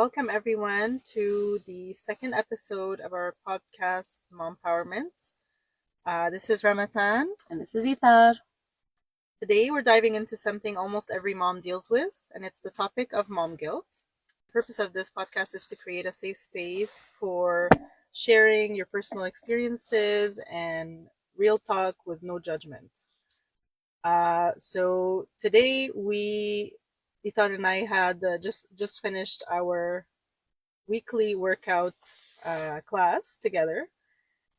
welcome everyone to the second episode of our podcast, Mom Empowerment. This is Ramatan. And this is Ithar. Today we're diving into something almost every mom deals with, and it's the topic of mom guilt. The purpose of this podcast is to create a safe space for sharing your personal experiences and real talk with no judgment. So today Ithar and I had just finished our weekly workout class together.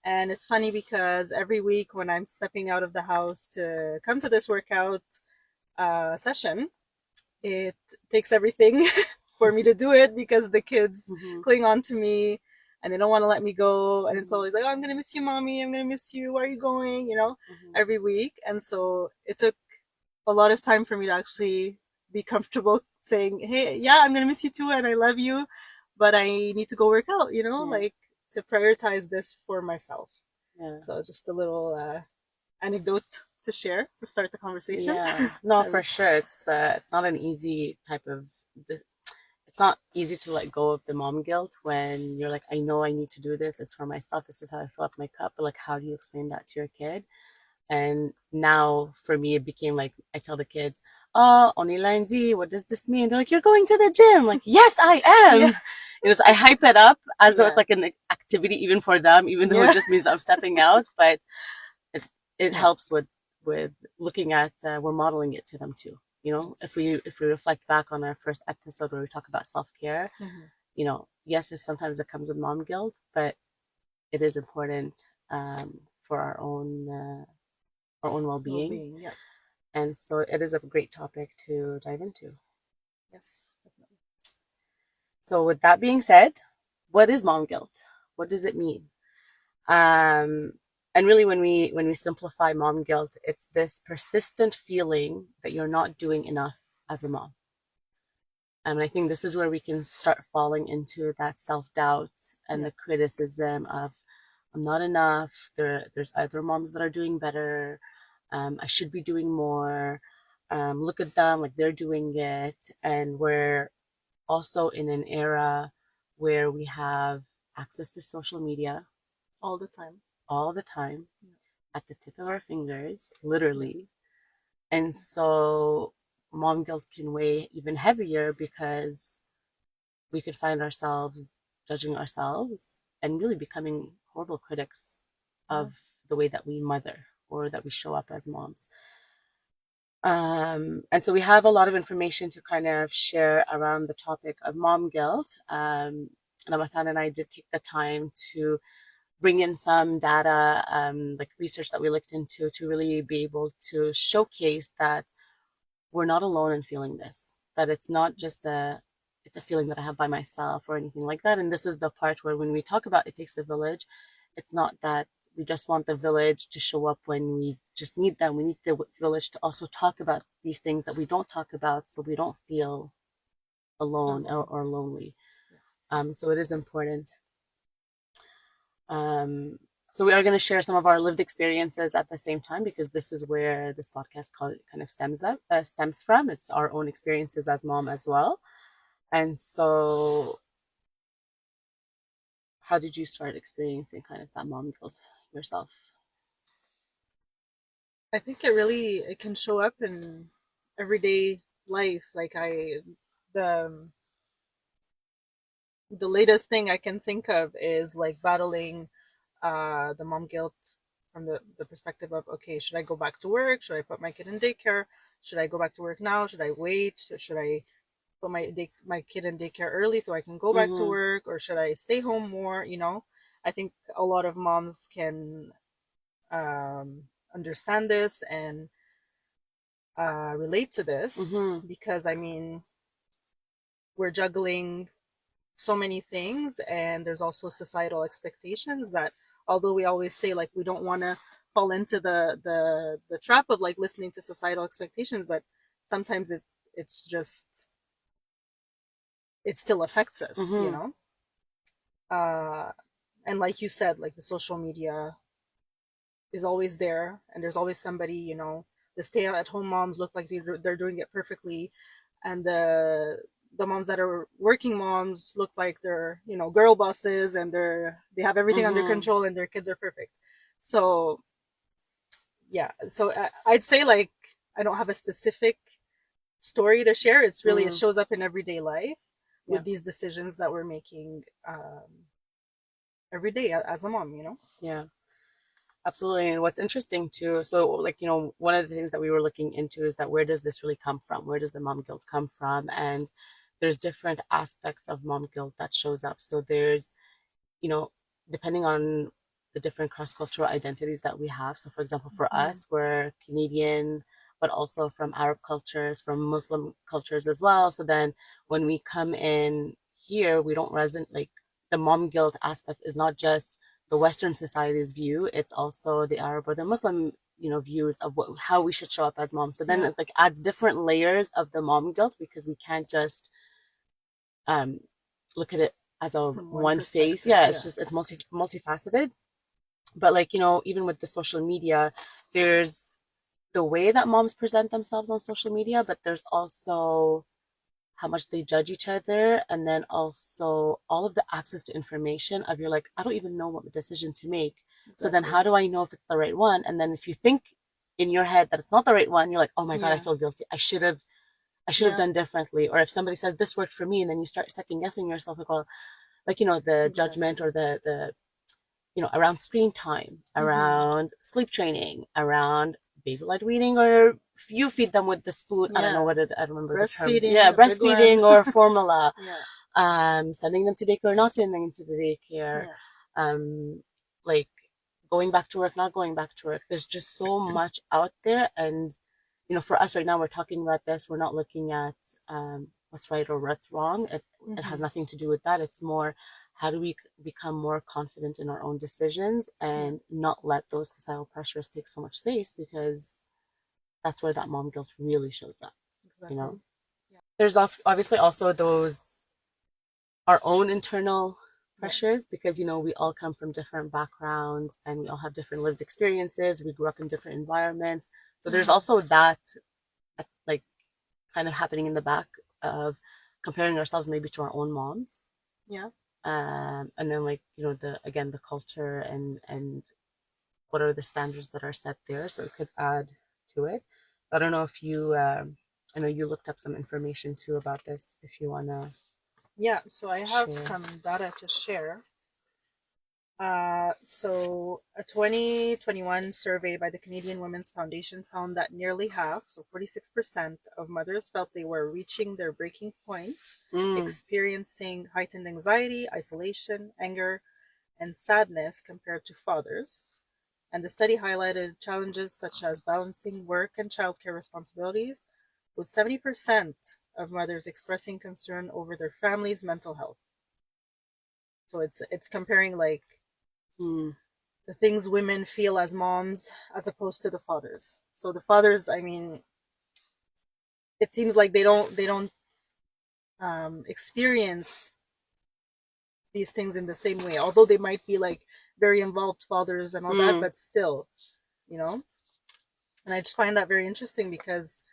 And it's funny because every week when I'm stepping out of the house to come to this workout session, it takes everything for me to do it because the kids cling on to me and they don't want to let me go. And it's always like, oh, I'm going to miss you, mommy. I'm going to miss you. Where are you going? Every week. And so it took a lot of time for me to actually be comfortable saying, hey, yeah, I'm going to miss you too. And I love you, but I need to go work out, like to prioritize this for myself. Yeah. So just a little anecdote to share to start the conversation. Yeah. No, for sure. It's not an easy type of. It's not easy to let go of the mom guilt when you're like, I know I need to do this. It's for myself. This is how I fill up my cup. But like, how do you explain that to your kid? And now for me, it became like I tell the kids, "Oh, Onilanzi, what does this mean?" They're like, "You're going to the gym." I'm like, yes, I am. Yeah. I hype it up as though it's like an activity even for them, even though it just means I'm stepping out. But it helps with looking at we're modeling it to them too. If we reflect back on our first episode where we talk about self-care, yes, sometimes it comes with mom guilt, but it is important for our own well-being. Yeah. And so it is a great topic to dive into. Yes, definitely. So with that being said, what is mom guilt? What does it mean? And really when we simplify mom guilt, it's this persistent feeling that you're not doing enough as a mom. And I think this is where we can start falling into that self-doubt and the criticism of I'm not enough. There's other moms that are doing better. I should be doing more. Look at them, like they're doing it. And we're also in an era where we have access to social media all the time at the tip of our fingers, literally. And so mom guilt can weigh even heavier because we could find ourselves judging ourselves and really becoming horrible critics of the way that we mother or that we show up as moms. And so we have a lot of information to kind of share around the topic of mom guilt. Ramatan and I did take the time to bring in some data, like research that we looked into to really be able to showcase that we're not alone in feeling this, that it's not just it's a feeling that I have by myself or anything like that. And this is the part where when we talk about it takes the village, it's not that we just want the village to show up when we just need them. We need the village to also talk about these things that we don't talk about so we don't feel alone or lonely. So it is important. So we are going to share some of our lived experiences at the same time because this is where this podcast kind of stems from. It's our own experiences as mom as well. And so how did you start experiencing kind of that mom guilt yourself? I think it can show up in everyday life. Like the the latest thing I can think of is like battling the mom guilt from the perspective of, okay, should I go back to work? Should I put my kid in daycare? Should I go back to work now? Should I wait? Should I put my kid in daycare early so I can go back to work? Or should I stay home more? I think a lot of moms can understand this and relate to this because I mean, we're juggling so many things, and there's also societal expectations that, although we always say like we don't want to fall into the trap of like listening to societal expectations, but sometimes it's just it still affects us, and like you said, like the social media is always there, and there's always somebody, the stay at home moms look like they're doing it perfectly, and the moms that are working moms look like they're, girl bosses, and they have everything under Mm-hmm. control and their kids are perfect. So yeah, so I'd say like I don't have a specific story to share. It's really, it Mm. shows up in everyday life Yeah. with these decisions that we're making every day as a mom. Yeah. Absolutely. And what's interesting too, so like, one of the things that we were looking into is that where does this really come from? Where does the mom guilt come from? And there's different aspects of mom guilt that shows up. So there's, you know, depending on the different cross-cultural identities that we have. So for example, for Mm-hmm. us, we're Canadian, but also from Arab cultures, from Muslim cultures as well. So then when we come in here, we don't resonate, like the mom guilt aspect is not just the Western society's view, it's also the Arab or the Muslim, views of how we should show up as moms. So then Yeah, it like adds different layers of the mom guilt because we can't just um look at it as a from one one face. perspective. Yeah, it's Yeah, just it's multifaceted. But like, even with the social media, there's the way that moms present themselves on social media, but there's also how much they judge each other, and then also all of the access to information of you're like, I don't even know what decision to make. So then exactly. how do I know if it's the right one? And then if you think in your head that it's not the right one, you're like, oh my God, I Yeah, feel guilty. I should have yeah, done differently. Or if somebody says this worked for me, and then you start second guessing yourself, like, well, like, the exactly. judgment or the around screen time, Mm-hmm. around sleep training, around baby led weaning, or if you feed them with the spoon. I don't know Yeah, what I don't remember the terms. Yeah, breastfeeding, a big breastfeeding one. or formula, Yeah, sending them to daycare or not sending them to the daycare, yeah, um, like going back to work, not going back to work. There's just so much out there. And, for us right now, we're talking about this. We're not looking at what's right or what's wrong. It has mm-hmm. nothing to do with that. It's more, how do we become more confident in our own decisions Yeah, and not let those societal pressures take so much space, because that's where that mom guilt really shows up, you exactly. know? Yeah, There's obviously also those our own internal yeah, pressures, because we all come from different backgrounds and we all have different lived experiences. We grew up in different environments, so there's mm-hmm. also that, like, kind of happening in the back of comparing ourselves maybe to our own moms, Yeah, and then, like, the again, the culture and what are the standards that are set there, so it could add to it. I don't know if you I know you looked up some information too about this, if you want to yeah. So I have share. some data to share. So a 2021 survey by the Canadian Women's Foundation found that nearly half, so 46% of mothers felt they were reaching their breaking point, Mm, experiencing heightened anxiety, isolation, anger, and sadness compared to fathers. And the study highlighted challenges such as balancing work and childcare responsibilities, with 70% of mothers expressing concern over their family's mental health. So it's comparing like mm, the things women feel as moms as opposed to the fathers. So the fathers, I mean, it seems like they don't experience these things in the same way. Although they might be like very involved fathers and all that, mm, but still, you know. And I just find that very interesting because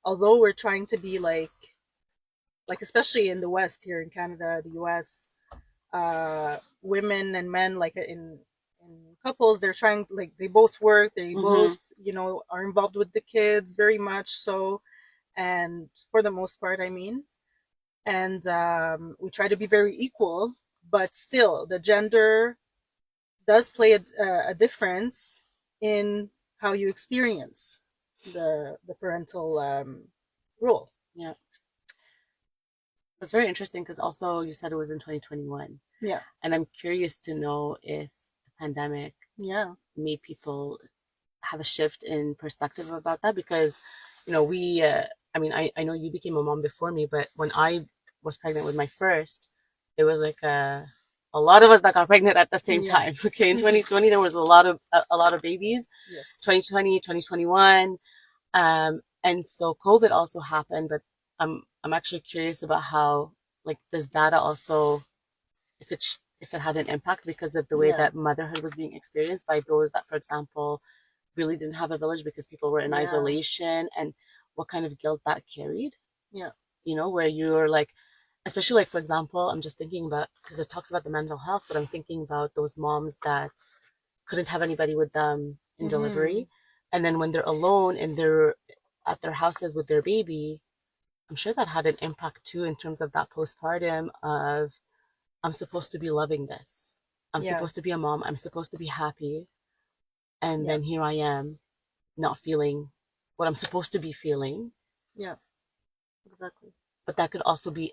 although we're trying to be like especially in the West here in Canada, the U.S., women and men like in couples, they're trying like they both work, they mm-hmm, both are involved with the kids very much so, and for the most part, I mean, and we try to be very equal, but still the gender does play a difference in how you experience the parental role. yeah. That's very interesting, because also you said it was in 2021. Yeah, And I'm curious to know if the pandemic yeah, made people have a shift in perspective about that, because, I mean, I know you became a mom before me, but when I was pregnant with my first, it was like a lot of us that got pregnant at the same yeah. time. Okay, in 2020, there was a lot of babies, Yes. 2020, 2021. And so COVID also happened, but I'm actually curious about how, like, this data also, if it had an impact because of the way Yeah, that motherhood was being experienced by those that, for example, really didn't have a village because people were in yeah, isolation, and what kind of guilt that carried, yeah, where you're like, especially like for example, I'm just thinking about because it talks about the mental health, but I'm thinking about those moms that couldn't have anybody with them in Mm-hmm. delivery, and then when they're alone and they're at their houses with their baby, I'm sure that had an impact too in terms of that postpartum of I'm supposed to be loving this. I'm Yeah. supposed to be a mom. I'm supposed to be happy. And Yeah. then here I am not feeling what I'm supposed to be feeling. Yeah. Exactly. But that could also be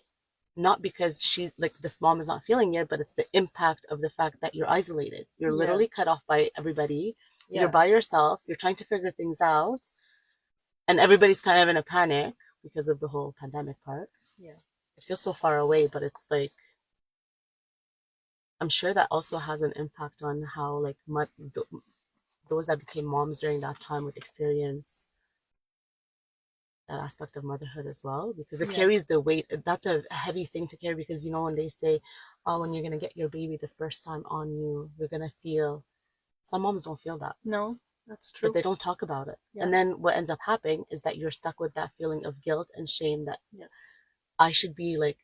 not because she, like, this mom is not feeling it, but it's the impact of the fact that you're isolated. You're Yeah. literally cut off by everybody. You're Yeah. by yourself. You're trying to figure things out. And everybody's kind of in a panic because of the whole pandemic part. Yeah. It feels so far away, but it's like, I'm sure that also has an impact on how, like, those that became moms during that time would experience that aspect of motherhood as well, because it Yeah. carries the weight. That's a heavy thing to carry because, when they say, oh, when you're going to get your baby the first time on you, you're going to feel, some moms don't feel that, No, that's but true. they don't talk about it. Yeah. And then what ends up happening is that you're stuck with that feeling of guilt and shame that Yes. I should be like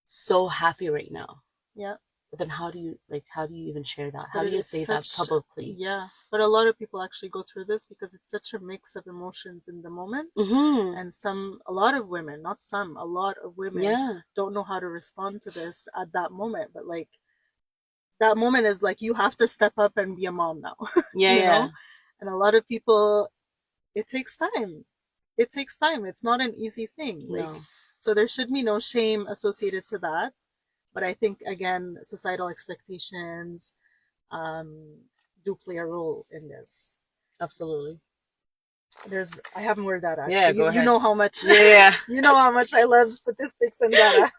so happy right now. Yeah. But then how do you even share that? But How do it you is say that such, publicly? yeah. But a lot of people actually go through this because it's such a mix of emotions in the moment. Mm-hmm. And a lot of women, not some, a lot of women Yeah. don't know how to respond to this at that moment. But like, that moment is like, you have to step up and be a mom now, Yeah, you yeah. know? And a lot of people, it takes time. It takes time. It's not an easy thing. Like, No. so there should be no shame associated to that. But I think, again, societal expectations um, do play a role in this. Absolutely. I have more data Yeah, actually. go You ahead. know how much, Yeah. you know how much I love statistics and data.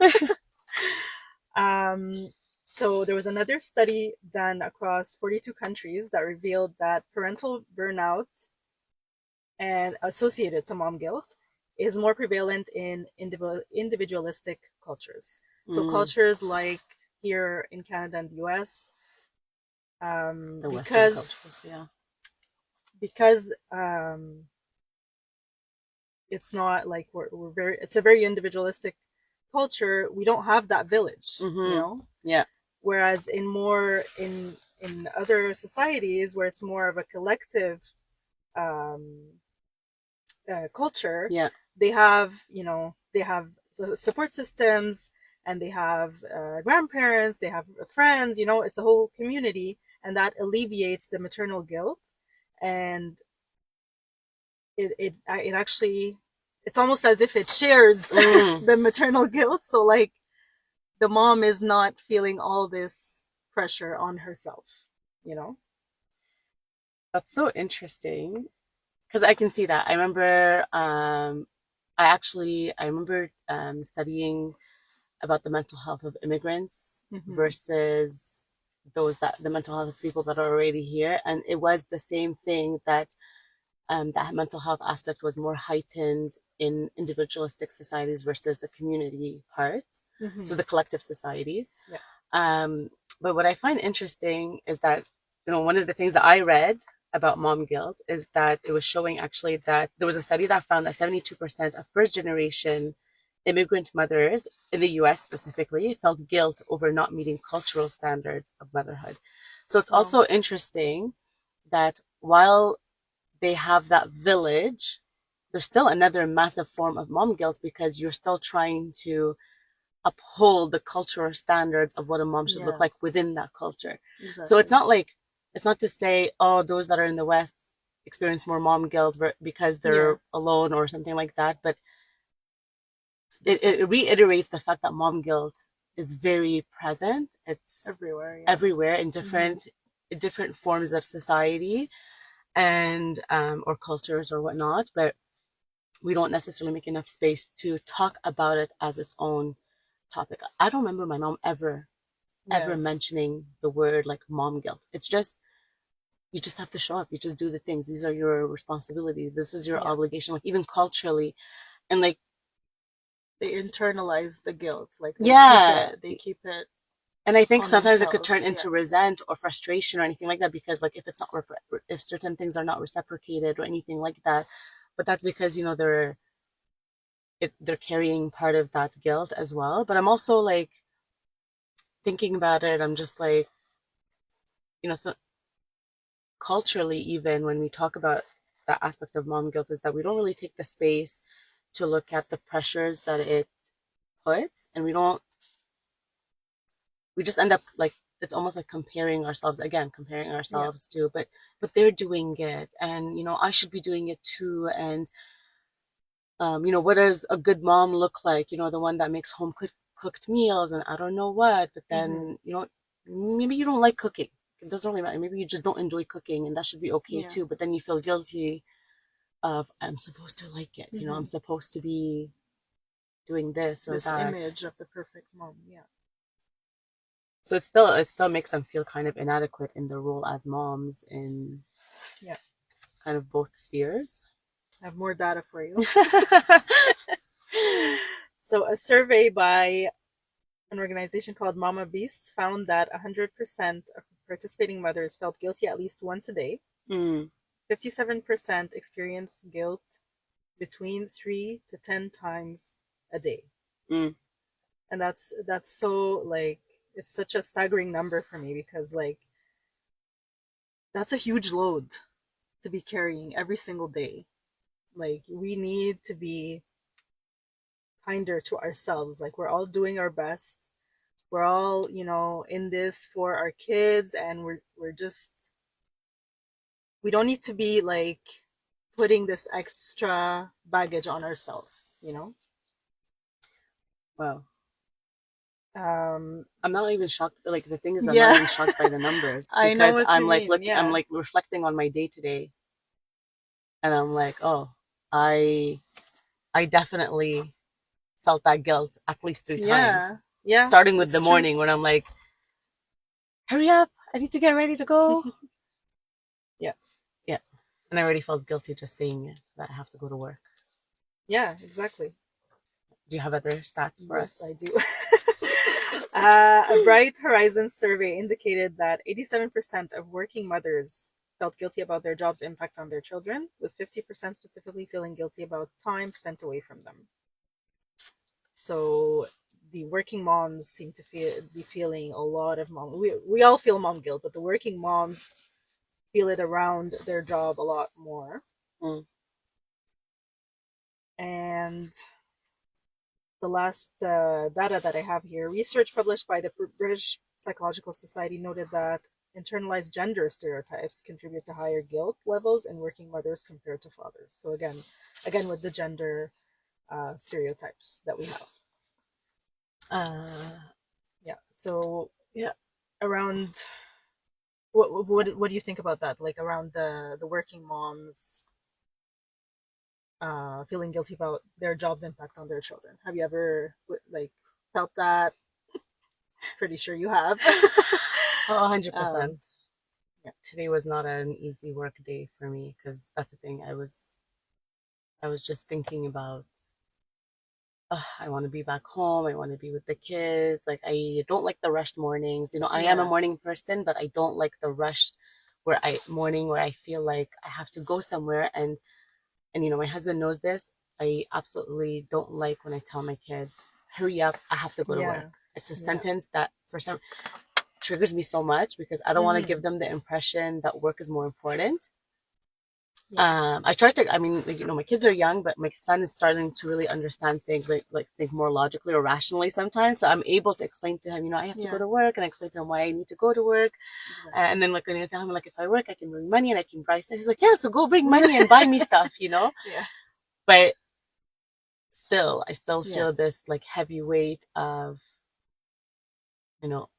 Um, so there was another study done across 42 countries that revealed that parental burnout and associated to mom guilt is more prevalent in individualistic cultures. So Mm, cultures like here in Canada and the US, the Western because cultures, yeah. because it's not like we're very it's a very individualistic culture. We don't have that village, you Mm-hmm. know. Yeah. Whereas in other societies where it's more of a collective um, culture, Yeah. they have support systems, and they have grandparents, they have friends. It's a whole community, and that alleviates the maternal guilt, and it actually, it's almost as if it shares Mm. the maternal guilt. So like the mom is not feeling all this pressure on herself, you know? That's so interesting because I can see that. I remember studying about the mental health of immigrants Mm-hmm. versus the mental health of people that are already here, and it was the same thing that mental health aspect was more heightened in individualistic societies versus the community part, Mm-hmm. so the collective societies. Yeah. Um, but what I find interesting is that, one of the things that I read about mom guilt is that it was showing actually that there was a study that found that 72% of first generation immigrant mothers in the US specifically felt guilt over not meeting cultural standards of motherhood. So it's Well, also interesting that while they have that village, there's still another massive form of mom guilt because you're still trying to uphold the cultural standards of what a mom should look yeah, like within that culture. So exactly. it's not to say, oh, those that are in the West experience more mom guilt because Yeah, they're alone or something like that. But it's it different reiterates the fact that mom guilt is very present. It's everywhere. Yeah. everywhere in Mm-hmm. different forms of society and or cultures or whatnot. But we don't necessarily make enough space to talk about it as its own topic. I don't remember my mom ever Yeah, mentioning the word like mom guilt. It's just you just have to show up. You just do the things. These are your responsibilities. This is your yeah. obligation. Like even culturally, and like They internalize the guilt. Like they keep yeah, it. They keep it and I think on sometimes it could turn themselves. Yeah. into resent or frustration or anything like that because like if certain things are not reciprocated or anything like that, but that's because they're they're carrying part of that guilt as well. But I'm also like thinking about it. I'm just like, so culturally, even when we talk about that aspect of mom guilt, is that we don't really take the space to look at the pressures that it puts, and we just end up like it's almost like comparing Yeah. ourselves to, but they're doing it, and I should be doing it too, and what does a good mom look like? The one that makes cooked meals and I don't know what, but Mm-hmm. then maybe you don't like cooking. It doesn't really matter. Maybe you just don't enjoy cooking, and that should be okay Yeah. too. But then you feel guilty of I'm supposed to like it. Mm-hmm. I'm supposed to be doing this or This that. image of the perfect mom. Yeah. So it still makes them feel kind of inadequate in their role as moms in Yeah. kind of both spheres. I have more data for you. So, a survey by an organization called Mama Beasts found that 100% of participating mothers felt guilty at least once a day. Mm, 57% experienced guilt between 3 to 10 times a day. mm. And that's so like it's such a staggering number for me because like that's a huge load to be carrying every single day. Like we need to be kinder to ourselves. Like we're all doing our best. We're all, in this for our kids and we're just we don't need to be like putting this extra baggage on ourselves. Wow. Um I'm not even shocked. Like the thing is, I'm not yeah, even shocked by the numbers I know because what you I'm like mean. look, I'm Yeah. like reflecting on my day today, and I'm like, oh, I I definitely felt that guilt at least 3 times, Yeah. Yeah, starting with the it's true. morning when I'm like, hurry up, I need to get ready to go. Yeah. Yeah, and I already felt guilty just saying it that I have to go to work. Yeah, exactly. Do you have other stats for Yes, I us? do. A Bright Horizons survey indicated that 87% of working mothers felt guilty about their job's impact on their children, with 50% specifically feeling guilty about time spent away from them. So the working moms seem to be feeling a lot of mom. We all feel mom guilt, but the working moms feel it around their job a lot more. Mm. And the last data that I have here, research published by the British Psychological Society noted that internalized gender stereotypes contribute to higher guilt levels in working mothers compared to fathers. So again with the gender stereotypes that we have. Uh, Yeah. So yeah. around what do you think about that? Like around the working moms feeling guilty about their job's impact on their children. Have you ever like felt that? Pretty sure you have. Oh, 100%. um, yeah, Today was not an easy work day for me because that's the thing. I was just thinking about, I want to be back home. I want to be with the kids. Like I don't like the rushed mornings. I am a yeah, morning person, but I don't like the rushed where I feel like I have to go somewhere, and my husband knows this. I absolutely don't like when I tell my kids, "Hurry up, I have to go to work." yeah, It's a yeah. sentence that for some triggers me so much because I don't want to give Mm-hmm. them the impression that work is more important. Yeah, I try to. I mean, like, my kids are young, but my son is starting to really understand things, like think more logically or rationally sometimes. So I'm able to explain to him, I have to go yeah, to work, and explain to him why I need to go to work. exactly. And then like when I tell him like if I work, I can bring money and I can buy stuff. He's like, yeah, so go bring money and buy me stuff. Yeah, But still, I still yeah, feel this like heavy weight of, you know,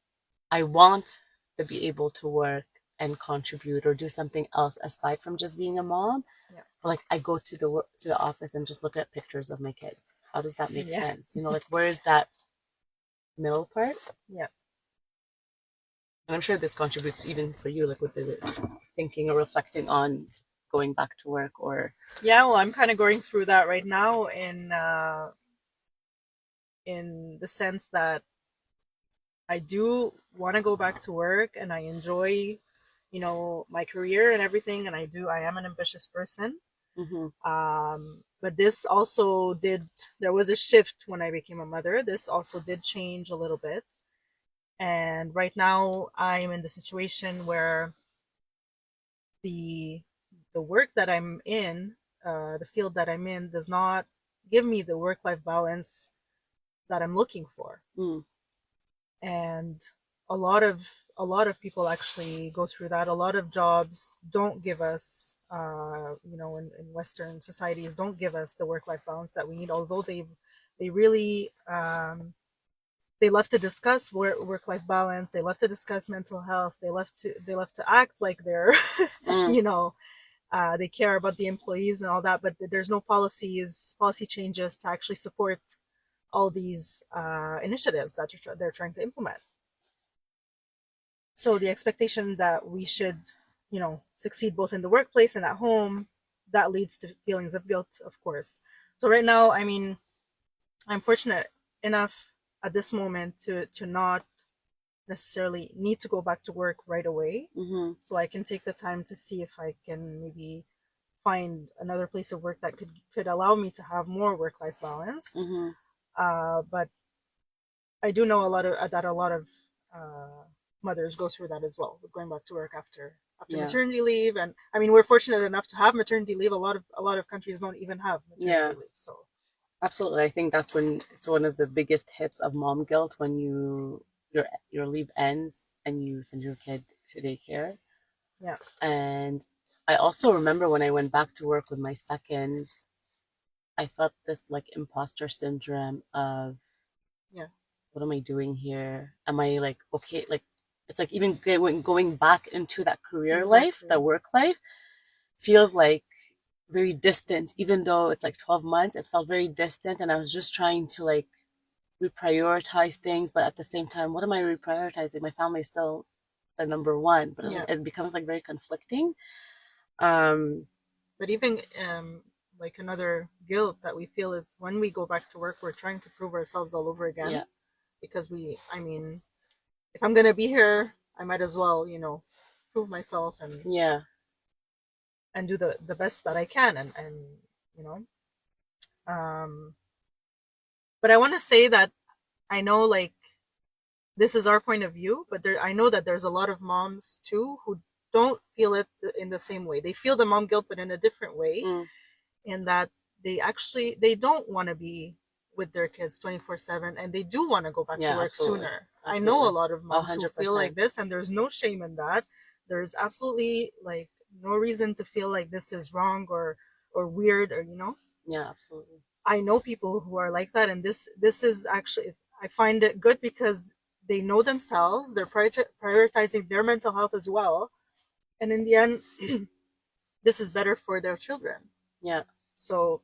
I want to be able to work and contribute or do something else aside from just being a mom. yeah, Like I go to the office and just look at pictures of my kids. How does that make yeah, sense? Like where is that middle part? yeah. And I'm sure this contributes even for you, like with the thinking or reflecting on going back to work or Yeah, well, I'm kind of going through that right now in the sense that I do want to go back to work and I enjoy, my career and everything, and I am an ambitious person. mm-hmm, But this also did, there was a shift when I became a mother. This also did change a little bit. And right now I'm in the situation where the the work that I'm in, the field that I'm in, does not give me the work life balance that I'm looking for. Mm. And a lot of people actually go through that. A lot of jobs don't give us, in Western societies, don't give us the work life balance that we need. Although they really they love to discuss work life balance. They love to discuss mental health. They love to act like they're Mm. you know they care about the employees and all that, but there's no policy changes to actually support all these initiatives that they're trying to implement. So the expectation that we should, succeed both in the workplace and at home, that leads to feelings of guilt, of course. So right now, I mean, I'm fortunate enough at this moment to not necessarily need to go back to work right away. Mm-hmm. So I can take the time to see if I can maybe find another place of work that could allow me to have more work life balance. Mm-hmm. But I do know a lot of uh, mothers go through that as well, going back to work after Yeah. maternity leave. And I mean, we're fortunate enough to have maternity leave. A lot of countries don't even have maternity Yeah. leave. So Absolutely. I think that's when it's one of the biggest hits of mom guilt when your leave ends and you send your kid to daycare. yeah, And I also remember when I went back to work with my second, I felt this like imposter syndrome of yeah, what am I doing here? Am I like okay? Like it's like even going back into that career life, exactly. the work life, feels like very distant. Even though it's like 12 months, it felt very distant, and I was just trying to like reprioritize things, but at the same time, what am I reprioritizing? My family is still the number one, but Yeah, it becomes like very conflicting. Um, but even like another guilt that we feel is when we go back to work, we're trying to prove ourselves all over yeah, again because I mean, if I'm gonna be here, I might as well, prove myself yeah, and do the best that I can, and you know um but I want to say that I know, like, this is our point of view, but I know that there's a lot of moms too who don't feel it in the same way. They feel the mom guilt, but in a different way, mm, in that they don't want to be with their kids 24/7, and they do want to go back to yeah, work absolutely, sooner. I know a absolutely, lot of a moms who hundred feel like percent, this, and there's no shame in that. There's absolutely, like, no reason to feel like this is wrong or weird, or yeah, absolutely, I know people who are like that, and this is actually, I find it good because they know themselves. They're prioritizing their mental health as well, and in the end, this is better for their children. yeah. So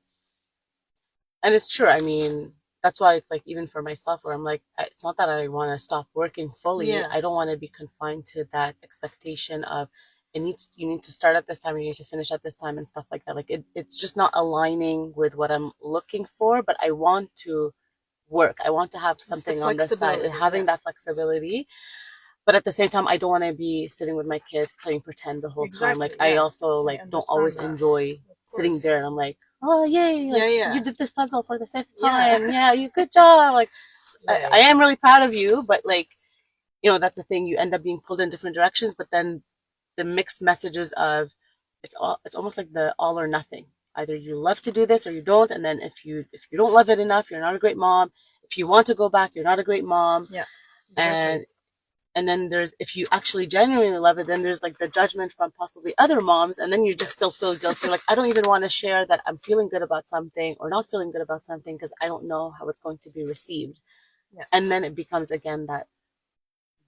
And it's true. I mean, that's why it's like even for myself, where I'm like, it's not that I want to stop working fully. yeah, I don't want to be confined to that expectation of you need to start at this time, you need to finish at this time, and stuff like that. Like it's just not aligning with what I'm looking for. But I want to work. I want to have it's the something on the side, and flexibility. having Yeah, that flexibility. But at the same time, I don't want to be sitting with my kids playing pretend the whole time. Like exactly. I Yeah, also I like don't always understand that. enjoy Of sitting there course. and I'm like, oh yay, Yeah, like yeah, you did this puzzle for the fifth yeah, time. Yeah, you good job. Like yeah, I yeah. am really proud of you, but like, that's the thing. You end up being pulled in different directions, but then the mixed messages of it's almost like the all or nothing. Either you love to do this or you don't, and then if you don't love it enough, you're not a great mom. If you want to go back, you're not a great mom. Yeah, exactly. And then there's if you actually genuinely love it, then there's like the judgment from possibly other moms, and then you just still Yes. feel guilty. Like I don't even want to share that I'm feeling good about something or not feeling good about something because I don't know how it's going to be received. Yeah. And then it becomes again that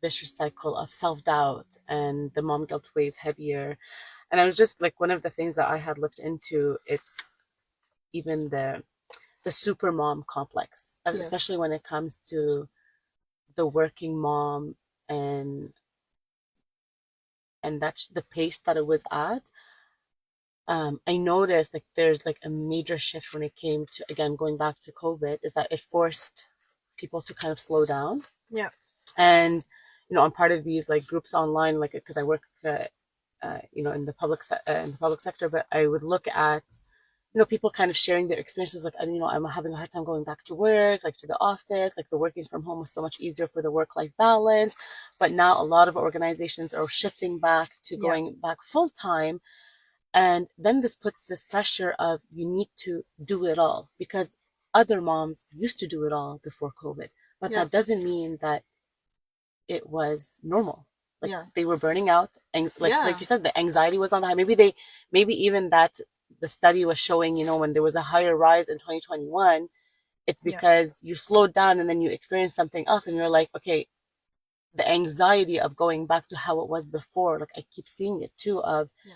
vicious cycle of self-doubt and the mom guilt weighs heavier. And I was just like one of the things that I had looked into, it's even the super mom complex, especially Yes. when it comes to the working mom and that's the pace that it was at. I noticed like there's like a major shift when it came to again going back to COVID, is that it forced people to kind of slow down. Yeah. And I'm part of these like groups online, like because I work in the public sector, but I would look at people kind of sharing their experiences, like, I'm having a hard time going back to work, like to the office, like the working from home was so much easier for the work-life balance. But now a lot of organizations are shifting back to Yeah. going back full time. And then this puts this pressure of you need to do it all because other moms used to do it all before COVID. But Yeah. that doesn't mean that it was normal. Like Yeah. they were burning out, and like Yeah. you said, the anxiety was on the high. Maybe even that the study was showing, when there was a higher rise in 2021, it's Yeah. because you slowed down and then you experienced something else, and you're like, okay, the anxiety of going back to how it was before. Like I keep seeing it too. Of Yeah.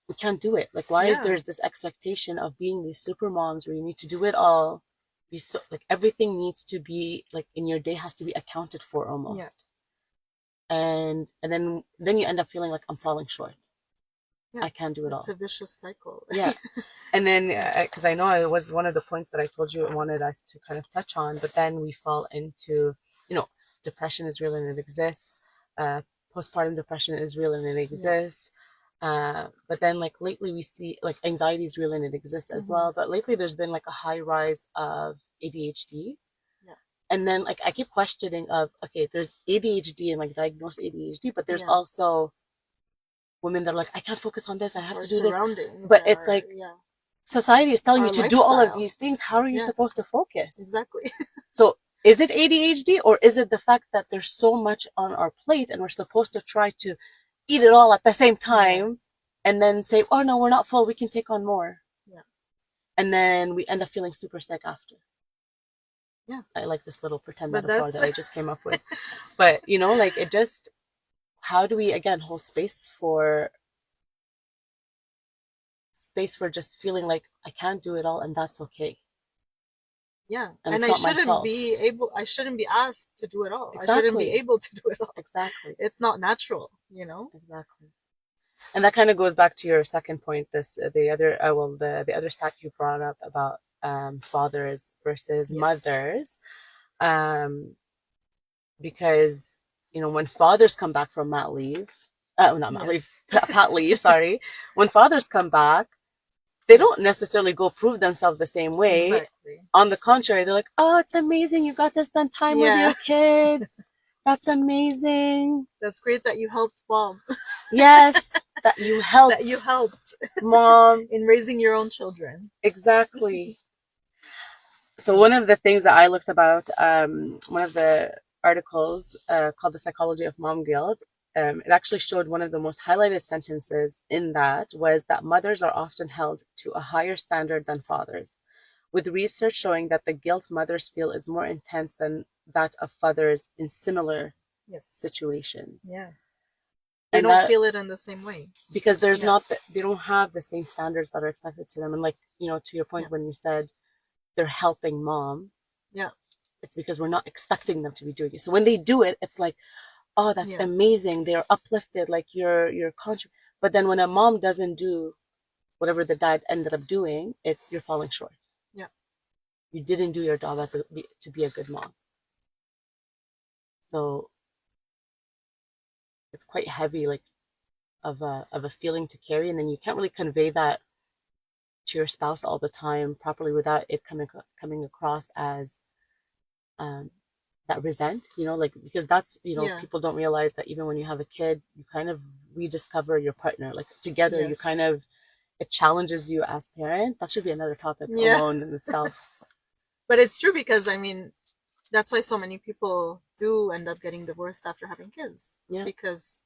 we can't do it. Like why is Yeah. there's this expectation of being these super moms where you need to do it all? Be so like everything needs to be like in your day has to be accounted for Yeah. almost, and then you end up feeling like I'm falling short. Yeah. I can't do it It's all. a vicious cycle. Yeah. And then Yeah. because I know it was one of the points that I told you I wanted us to kind of touch on, but then we fall into, you know, depression is real and it exists. Uh, Postpartum depression is real and it Yeah. exists. But then like lately we see like anxiety is real and it exists as Mm-hmm. well. But lately there's been like a high rise of ADHD. Yeah. And then like I keep questioning of okay, there's ADHD and like diagnosed ADHD, but there's Yeah. also women that are like, I can't focus on this, I have Our to do this. surroundings But it's are, like yeah. society is telling you Our to do all of lifestyle. these things. How are you Yeah. supposed to focus? Exactly. So is it ADHD or is it the fact that there's so much on our plate and we're supposed to try to eat it all at the same Yeah. time and then say, oh no, we're not full, we can take on more. Yeah. And then we end up feeling super sick after. Yeah. I like this little pretend But metaphor that's that I just came up with. But, like it just, how do we again hold space for just feeling like I can't do it all and that's okay. yeah. And And it's not my fault. I shouldn't be asked to do it all. I shouldn't be Exactly. able to do it all. Exactly. It's not natural, you know? Exactly. And that kind of goes back to your second point. This the other well the other stat you brought up about fathers versus Yes. mothers, um, because when fathers come back from mat leave, not mat leave, Yes. pat leave, sorry, when fathers come back, they don't Yes. necessarily go prove themselves the same way. Exactly. On the contrary, they're like, oh, it's amazing, you got to spend time with Yeah. your kid. That's amazing. That's great that you helped mom. Yes, that you That you helped helped mom. in raising your own children. Exactly. So Yeah. one of the things that I looked about, one of the articles called "The Psychology of Mom Guilt," it actually showed one of the most highlighted sentences in that was that mothers are often held to a higher standard than fathers, with research showing that the guilt mothers feel is more intense than that of fathers in similar Yes. situations. Yeah. They And don't that feel it in the same way. because Yeah. they don't have the same standards that are expected to them. And like, to your Yeah. point when you said they're helping mom, Yeah. it's because we're not expecting them to be doing it. So when they do it, it's like, oh, that's Yeah. amazing. They're uplifted, like you're conscious. But then when a mom doesn't do whatever the dad ended up doing, it's you're falling short. Yeah. You didn't do your job to be a good mom. So it's quite heavy, like of a feeling to carry, and then you can't really convey that to your spouse all the time properly without it coming across as um, that resent, like because that's Yeah. people don't realize that even when you have a kid, you kind of rediscover your partner. Like together, you kind Yes. of it challenges you as parent. That should be another topic Yeah. alone in itself. But it's true because I mean that's why so many people do end up getting divorced after having kids Yeah, because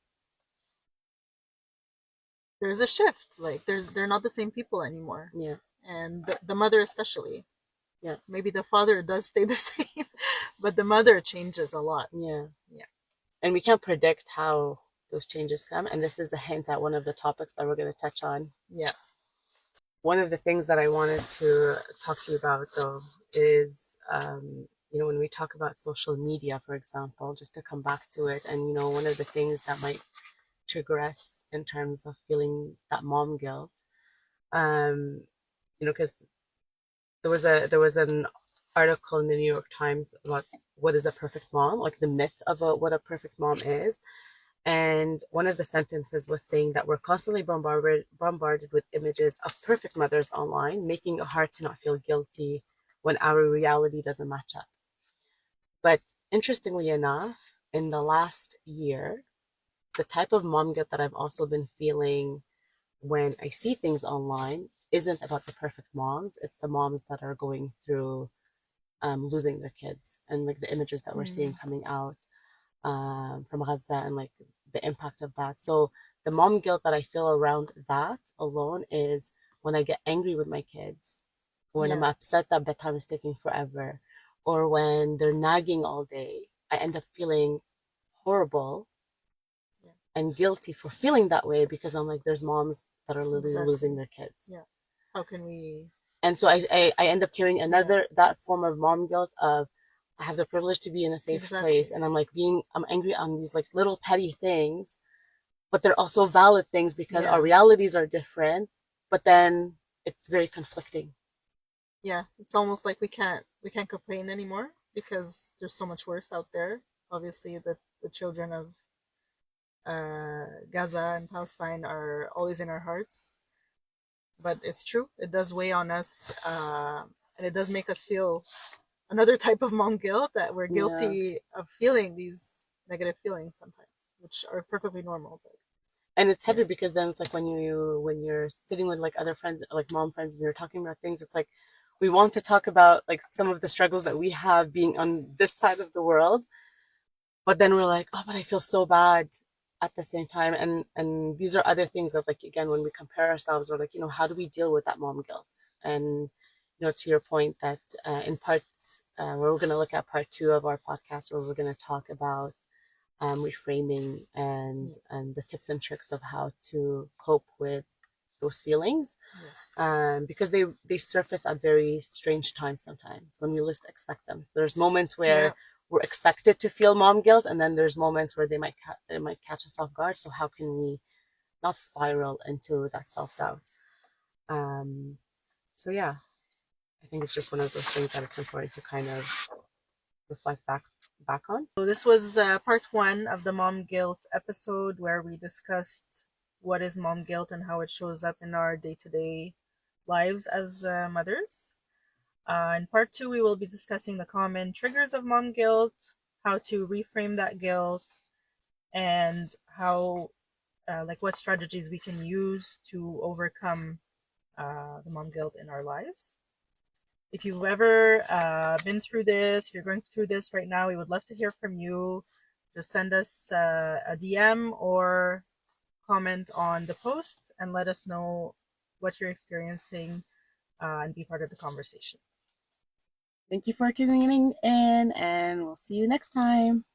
there's a shift. Like they're not the same people anymore, yeah, and the mother especially. yeah, Maybe the father does stay the same, but the mother changes a lot. yeah. Yeah. And we can't predict how those changes come. And this is a hint at one of the topics that we're going to touch on. Yeah. One of the things that I wanted to talk to you about, though, is when we talk about social media, for example, just to come back to it, and one of the things that might trigger us in terms of feeling that mom guilt, um, because there was an article in the New York Times about what is a perfect mom, like the myth of what a perfect mom is, And one of the sentences was saying that we're constantly bombarded with images of perfect mothers online, making it hard to not feel guilty when our reality doesn't match up. But interestingly enough, in the last year, the type of mom guilt that I've also been feeling when I see things online isn't about the perfect moms. It's the moms that are going through losing their kids, and like the images that we're seeing Mm, coming out from Gaza, and like the impact of that. So the mom guilt that I feel around that alone is when I get angry with my kids, when I'm yeah, upset that bedtime is taking forever, or when they're nagging all day. I end up feeling horrible yeah, and guilty for feeling that way because I'm like, there's moms that are literally losing exactly. their kids. Yeah. How can we? And so I end up carrying Yeah, another, that form of mom guilt of, I have the privilege to be in a safe place, exactly. and I'm like I'm angry on these like little petty things, but they're also valid things because our Yeah, realities are different, but then it's very conflicting. yeah. It's almost like we can't complain anymore because there's so much worse out there. Obviously, the children of Gaza and Palestine are always in our hearts. But it's true; it does weigh on us, and it does make us feel another type of mom guilt that we're Yeah. guilty of feeling these negative feelings sometimes, which are perfectly normal. But And it's heavy yeah, because then it's like when you're sitting with like other friends, like mom friends, and you're talking about things, it's like we want to talk about like some of the struggles that we have being on this side of the world, but then we're like, oh, but I feel so bad at the same time. And these are other things of like, again, when we compare ourselves, we're like, how do we deal with that mom guilt? And to your point that in part where we're going to look at part two of our podcast, where we're going to talk about reframing yeah, and the tips and tricks of how to cope with those feelings, yes, because they surface at very strange times sometimes when we least expect them. There's moments yeah, where we're expected to feel mom guilt, and then there's moments where they might catch us off guard. So how can we not spiral into that self doubt? Um, so yeah, I think it's just one of those things that it's important to kind of reflect back on. So this was part one of the mom guilt episode where we discussed what is mom guilt and how it shows up in our day-to-day lives as mothers. In part two, we will be discussing the common triggers of mom guilt, how to reframe that guilt, and how, like, what strategies we can use to overcome the mom guilt in our lives. If you've ever been through this, if you're going through this right now, we would love to hear from you. Just send us a DM or comment on the post and let us know what you're experiencing and be part of the conversation. Thank you for tuning in, and we'll see you next time.